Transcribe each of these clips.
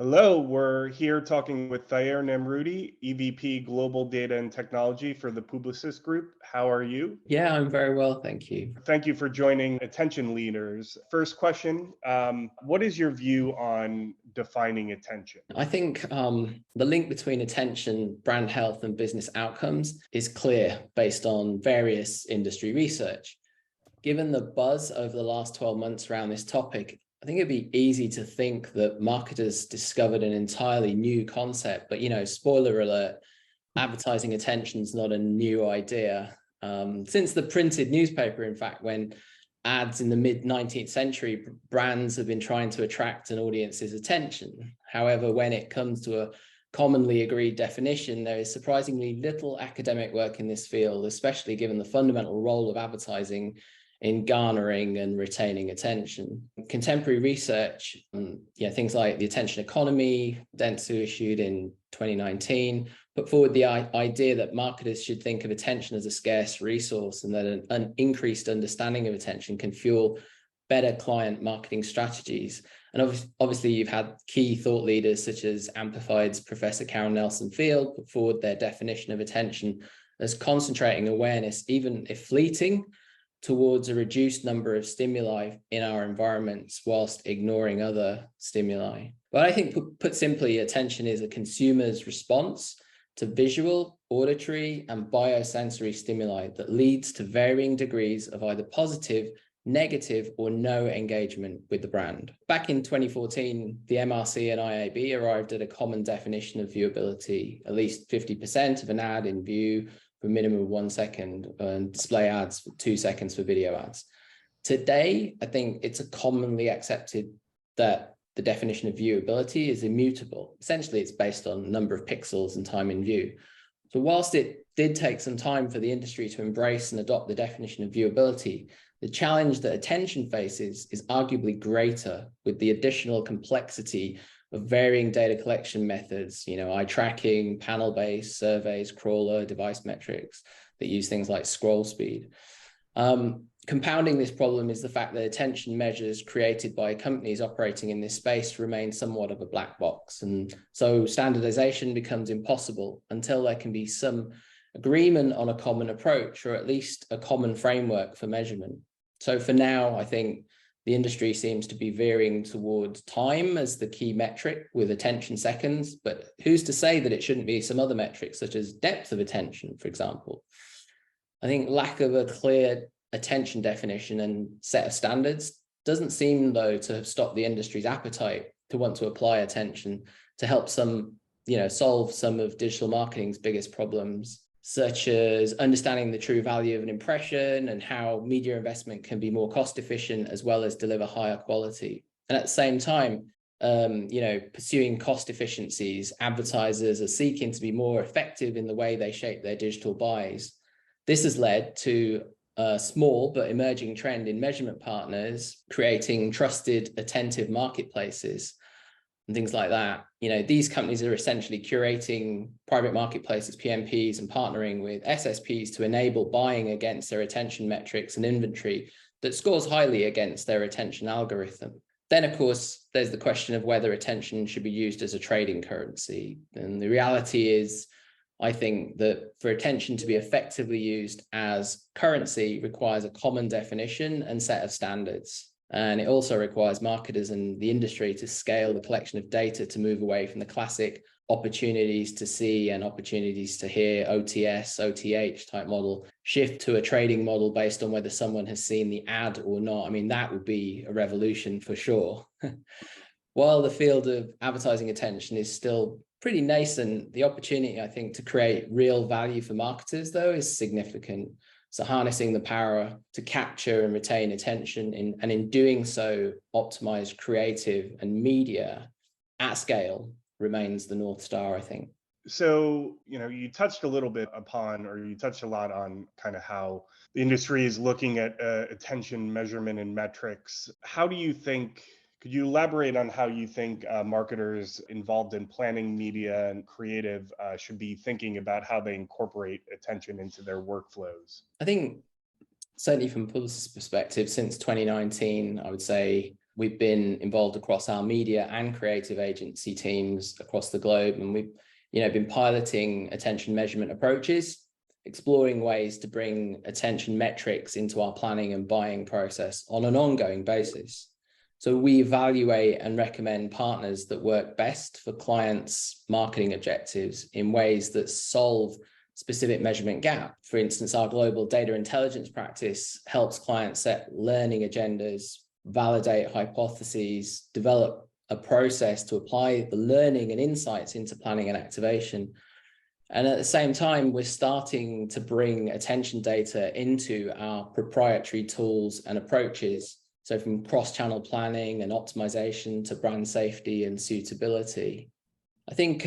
Hello, we're here talking with Thayer Namruti, EVP Global Data and Technology for the Publicis Group. How are you? Yeah, I'm very well, thank you. Thank you for joining Attention Leaders. First question, what is your view on defining attention? I think the link between attention, brand health, and business outcomes is clear based on various industry research. Given the buzz over the last 12 months around this topic, I think it'd be easy to think that marketers discovered an entirely new concept, but spoiler alert, advertising attention is not a new idea. Since the printed newspaper, in fact, when ads in the mid-19th century, brands have been trying to attract an audience's attention. However, when it comes to a commonly agreed definition, there is surprisingly little academic work in this field, especially given the fundamental role of advertising in garnering and retaining attention. Contemporary research, things like the attention economy, Dentsu issued in 2019, put forward the idea that marketers should think of attention as a scarce resource and that an increased understanding of attention can fuel better client marketing strategies. And obviously you've had key thought leaders such as Amplified's Professor Karen Nelson-Field put forward their definition of attention as concentrating awareness, even if fleeting, towards a reduced number of stimuli in our environments whilst ignoring other stimuli. But I think put simply, attention is a consumer's response to visual, auditory, and biosensory stimuli that leads to varying degrees of either positive, negative, or no engagement with the brand. Back in 2014, the MRC and IAB arrived at a common definition of viewability: at least 50% of an ad in view for a minimum of 1 second, and display ads for 2 seconds for video ads. Today, I think it's a commonly accepted that the definition of viewability is immutable. Essentially, it's based on number of pixels and time in view. So whilst it did take some time for the industry to embrace and adopt the definition of viewability, the challenge that attention faces is arguably greater, with the additional complexity of varying data collection methods, eye tracking, panel-based surveys, crawler, device metrics that use things like scroll speed. Compounding this problem is the fact that attention measures created by companies operating in this space remain somewhat of a black box. And so standardization becomes impossible until there can be some agreement on a common approach, or at least a common framework for measurement. So for now, I think the industry seems to be veering towards time as the key metric with attention seconds, but who's to say that it shouldn't be some other metrics such as depth of attention, for example? I think lack of a clear attention definition and set of standards doesn't seem, though, to have stopped the industry's appetite to want to apply attention to help solve some of digital marketing's biggest problems, such as understanding the true value of an impression and how media investment can be more cost efficient as well as deliver higher quality. And at the same time, pursuing cost efficiencies, advertisers are seeking to be more effective in the way they shape their digital buys. This has led to a small but emerging trend in measurement partners creating trusted, attentive marketplaces and things like that. These companies are essentially curating private marketplaces, PMPs, and partnering with SSPs to enable buying against their attention metrics and inventory that scores highly against their attention algorithm. Then, of course, there's the question of whether attention should be used as a trading currency. And the reality is, I think that for attention to be effectively used as currency requires a common definition and set of standards. And it also requires marketers and the industry to scale the collection of data to move away from the classic opportunities to see and opportunities to hear, OTS, OTH type model, shift to a trading model based on whether someone has seen the ad or not. I mean, that would be a revolution for sure. While the field of advertising attention is still pretty nascent, the opportunity, I think, to create real value for marketers, though, is significant. So harnessing the power to capture and retain attention and in doing so, optimize creative and media at scale remains the North Star, I think. So, you touched a little bit upon, or you touched a lot on kind of how the industry is looking at attention measurement and metrics. Could you elaborate on how you think marketers involved in planning media and creative should be thinking about how they incorporate attention into their workflows? I think certainly from a Publicis perspective, since 2019, I would say We've been involved across our media and creative agency teams across the globe, and we've been piloting attention measurement approaches, exploring ways to bring attention metrics into our planning and buying process on an ongoing basis. So we evaluate and recommend partners that work best for clients' marketing objectives in ways that solve specific measurement gap. For instance, our global data intelligence practice helps clients set learning agendas, validate hypotheses, develop a process to apply the learning and insights into planning and activation. And at the same time, we're starting to bring attention data into our proprietary tools and approaches. So from cross-channel planning and optimization to brand safety and suitability. I think,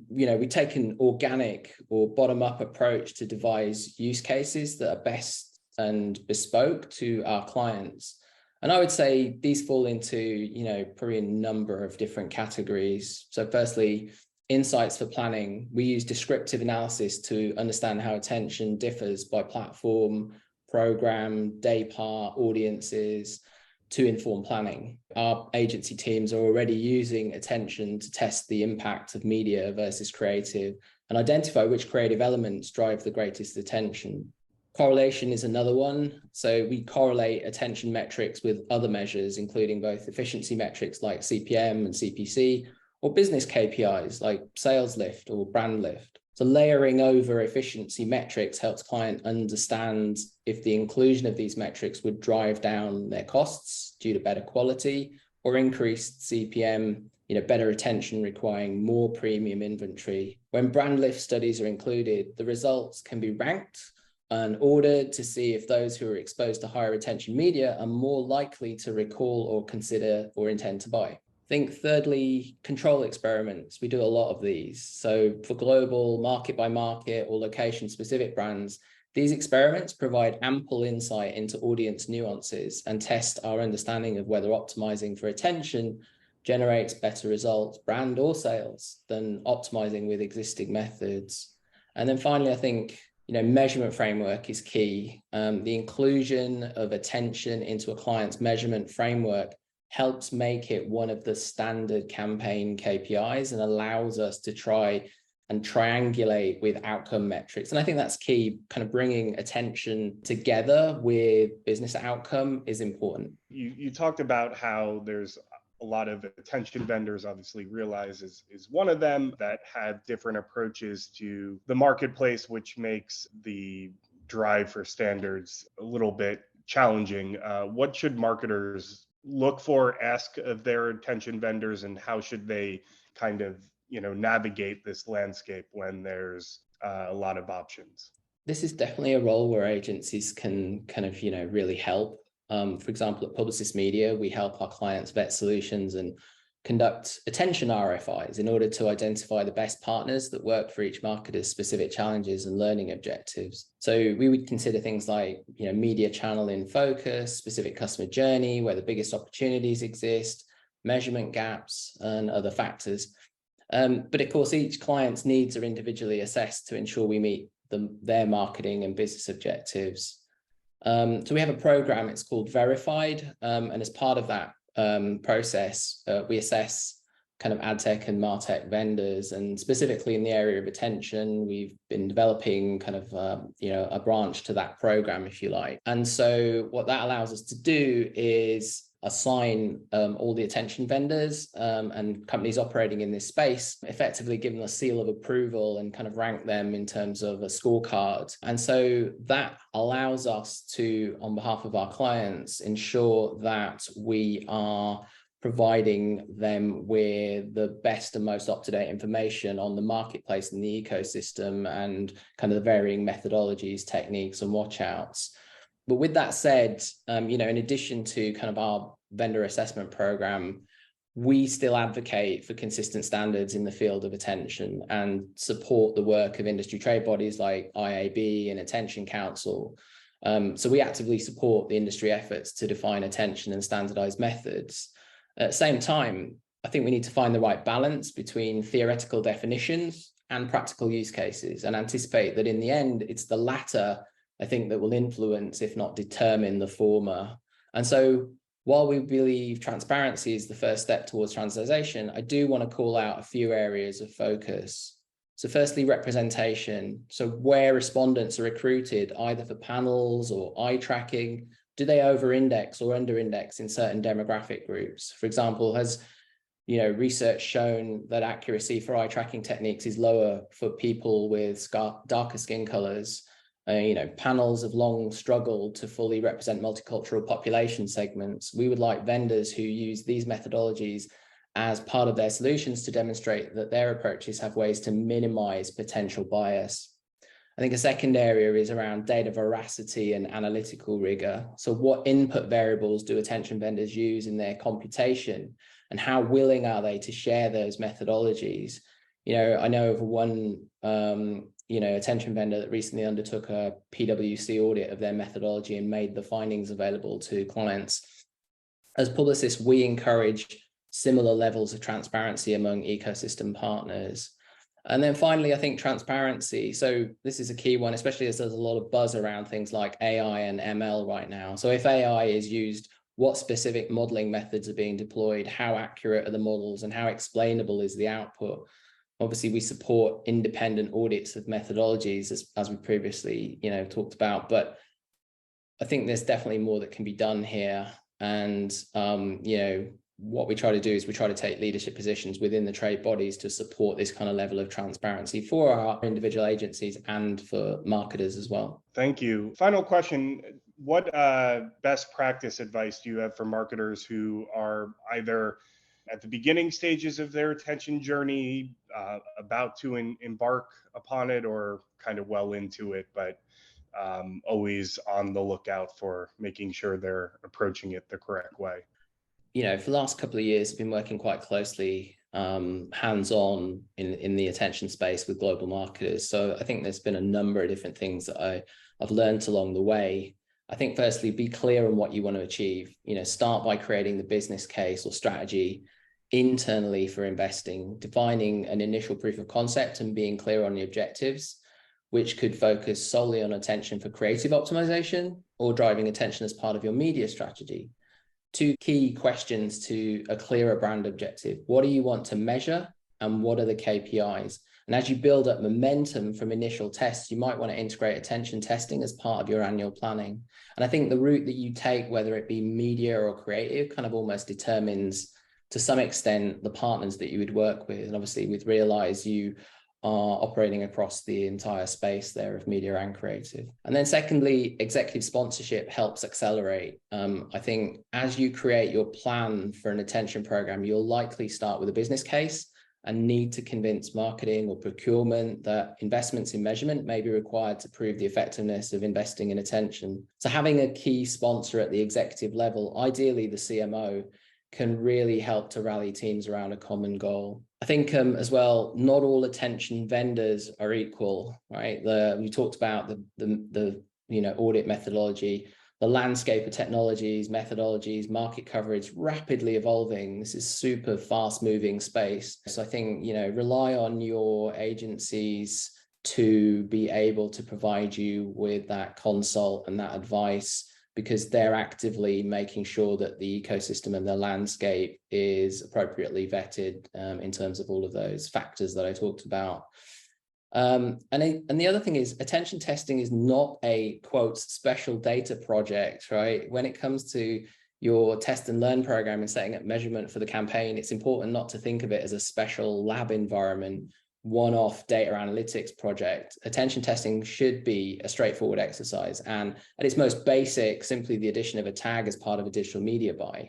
we take an organic or bottom-up approach to devise use cases that are best and bespoke to our clients. And I would say these fall into, probably a number of different categories. So firstly, insights for planning. We use descriptive analysis to understand how attention differs by platform, program, day part, audiences, to inform planning. Our agency teams are already using attention to test the impact of media versus creative and identify which creative elements drive the greatest attention. Correlation is another one. So we correlate attention metrics with other measures, including both efficiency metrics like CPM and CPC, or business KPIs like sales lift or brand lift. So layering over efficiency metrics helps client understand if the inclusion of these metrics would drive down their costs due to better quality or increased CPM, better retention requiring more premium inventory. When brand lift studies are included, the results can be ranked and ordered to see if those who are exposed to higher retention media are more likely to recall or consider or intend to buy. I think thirdly, control experiments. We do a lot of these. So for global market by market or location specific brands, these experiments provide ample insight into audience nuances and test our understanding of whether optimizing for attention generates better results, brand or sales, than optimizing with existing methods. And then finally, I think measurement framework is key. The inclusion of attention into a client's measurement framework helps make it one of the standard campaign KPIs and allows us to try and triangulate with outcome metrics. And I think that's key. Kind of bringing attention together with business outcome is important. You talked about how there's a lot of attention vendors, obviously Realize is one of them, that have different approaches to the marketplace, which makes the drive for standards a little bit challenging. What should marketers look for, ask of their attention vendors, and how should they kind of, navigate this landscape when there's a lot of options? This is definitely a role where agencies can kind of, really help. For example, at Publicis Media, we help our clients vet solutions and conduct attention RFIs in order to identify the best partners that work for each marketer's specific challenges and learning objectives. So we would consider things like, media channel in focus, specific customer journey, where the biggest opportunities exist, measurement gaps, and other factors. But of course, each client's needs are individually assessed to ensure we meet their marketing and business objectives. So we have a program, it's called Verified, and as part of that process, we assess kind of ad tech and martech vendors, and specifically in the area of attention, we've been developing kind of a branch to that program, if you like. And so what that allows us to do is assign all the attention vendors and companies operating in this space, effectively give them a seal of approval and kind of rank them in terms of a scorecard. And so that allows us to, on behalf of our clients, ensure that we are providing them with the best and most up-to-date information on the marketplace and the ecosystem and kind of the varying methodologies, techniques, and watchouts. But with that said, in addition to kind of our vendor assessment program, we still advocate for consistent standards in the field of attention and support the work of industry trade bodies like IAB and Attention Council. So we actively support the industry efforts to define attention and standardized methods. At the same time, I think we need to find the right balance between theoretical definitions and practical use cases, and anticipate that in the end, it's the latter, I think, that will influence, if not determine, the former. And so While we believe transparency is the first step towards transversalization, I do want to call out a few areas of focus. So firstly, representation. So where respondents are recruited, either for panels or eye tracking, do they over-index or under-index in certain demographic groups? For example, has research shown that accuracy for eye tracking techniques is lower for people with darker skin colors. Panels have long struggled to fully represent multicultural population segments. We would like vendors who use these methodologies as part of their solutions to demonstrate that their approaches have ways to minimize potential bias. I think a second area is around data veracity and analytical rigor. So what input variables do attention vendors use in their computation, and how willing are they to share those methodologies? I know of one attention vendor that recently undertook a PwC audit of their methodology and made the findings available to clients. As publicists, we encourage similar levels of transparency among ecosystem partners. And then finally, I think transparency. So this is a key one, especially as there's a lot of buzz around things like AI and ML right now. So if AI is used, what specific modeling methods are being deployed, how accurate are the models, and how explainable is the output? Obviously, we support independent audits of methodologies, as we previously, talked about. But I think there's definitely more that can be done here. And what we try to do is we try to take leadership positions within the trade bodies to support this kind of level of transparency for our individual agencies and for marketers as well. Thank you. Final question. What best practice advice do you have for marketers who are either at the beginning stages of their attention journey, about to embark upon it, or kind of well into it, but always on the lookout for making sure they're approaching it the correct way? For the last couple of years, I've been working quite closely, hands-on in the attention space with global marketers. So I think there's been a number of different things that I've learned along the way. I think firstly, be clear on what you want to achieve. Start by creating the business case or strategy internally for investing, defining an initial proof of concept and being clear on the objectives, which could focus solely on attention for creative optimization or driving attention as part of your media strategy. Two key questions to a clearer brand objective. What do you want to measure, and what are the KPIs? And as you build up momentum from initial tests, you might want to integrate attention testing as part of your annual planning. And I think the route that you take, whether it be media or creative, kind of almost determines to some extent the partners that you would work with. And obviously with Realize, you are operating across the entire space there of media and creative. And then secondly, executive sponsorship helps accelerate. I think as you create your plan for an attention program, you'll likely start with a business case and need to convince marketing or procurement that investments in measurement may be required to prove the effectiveness of investing in attention. So having a key sponsor at the executive level, ideally the CMO, can really help to rally teams around a common goal. I think as well, not all attention vendors are equal, right? We talked about the audit methodology, the landscape of technologies, methodologies, market coverage, rapidly evolving. This is super fast moving space. So I think, rely on your agencies to be able to provide you with that consult and that advice, because they're actively making sure that the ecosystem and the landscape is appropriately vetted in terms of all of those factors that I talked about. And the other thing is, attention testing is not a, quote, special data project, right? When it comes to your test and learn program and setting up measurement for the campaign, it's important not to think of it as a special lab environment, one-off data analytics project. Attention testing should be a straightforward exercise, and at its most basic, simply the addition of a tag as part of a digital media buy.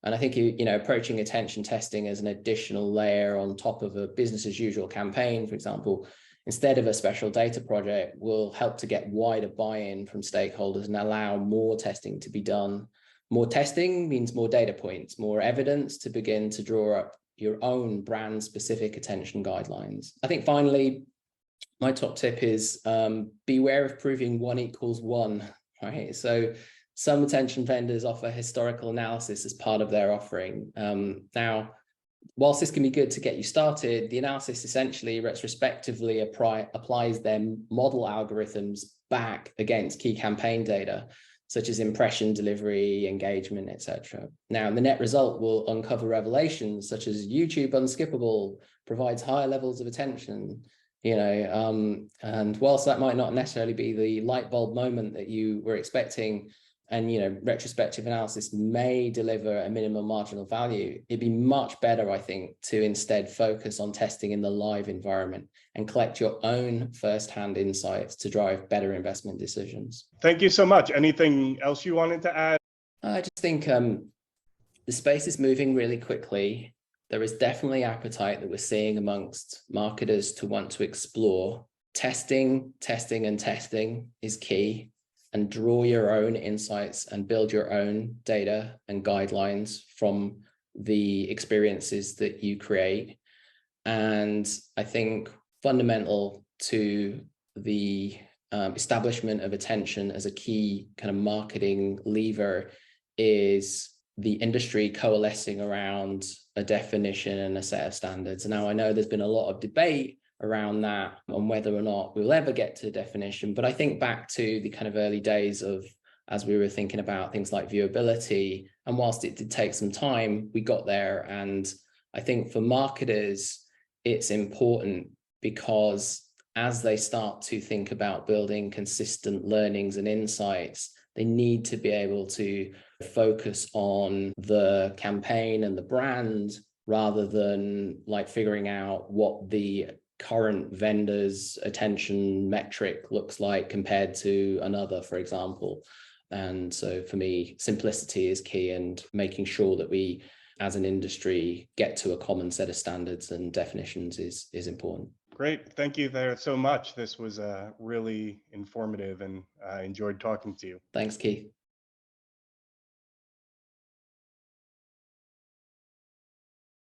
And I think approaching attention testing as an additional layer on top of a business as usual campaign, for example, instead of a special data project, will help to get wider buy-in from stakeholders and allow more testing to be done. More testing means more data points, more evidence to begin to draw up your own brand specific attention guidelines. I think finally, my top tip is beware of proving 1 equals 1, right? So some attention vendors offer historical analysis as part of their offering. Now, whilst this can be good to get you started, the analysis essentially retrospectively applies their model algorithms back against key campaign data. such as impression delivery, engagement, etc. Now, the net result will uncover revelations such as YouTube Unskippable provides higher levels of attention, and whilst that might not necessarily be the light bulb moment that you were expecting, and retrospective analysis may deliver a minimum marginal value, it'd be much better, I think, to instead focus on testing in the live environment and collect your own first-hand insights to drive better investment decisions. Thank you so much. Anything else you wanted to add? I just think the space is moving really quickly. There is definitely appetite that we're seeing amongst marketers to want to explore. Testing is key, and draw your own insights and build your own data and guidelines from the experiences that you create. And I think fundamental to the establishment of attention as a key kind of marketing lever is the industry coalescing around a definition and a set of standards. Now, I know there's been a lot of debate around that on whether or not we'll ever get to definition, but I think back to the kind of early days of, as we were thinking about things like viewability, and whilst it did take some time, we got there. And I think for marketers, it's important because as they start to think about building consistent learnings and insights, they need to be able to focus on the campaign and the brand rather than like figuring out what the current vendor's attention metric looks like compared to another, for example. And so for me, simplicity is key, and making sure that we as an industry get to a common set of standards and definitions is important. Great. Thank you there so much. This was really informative, and I enjoyed talking to you. Thanks, Keith.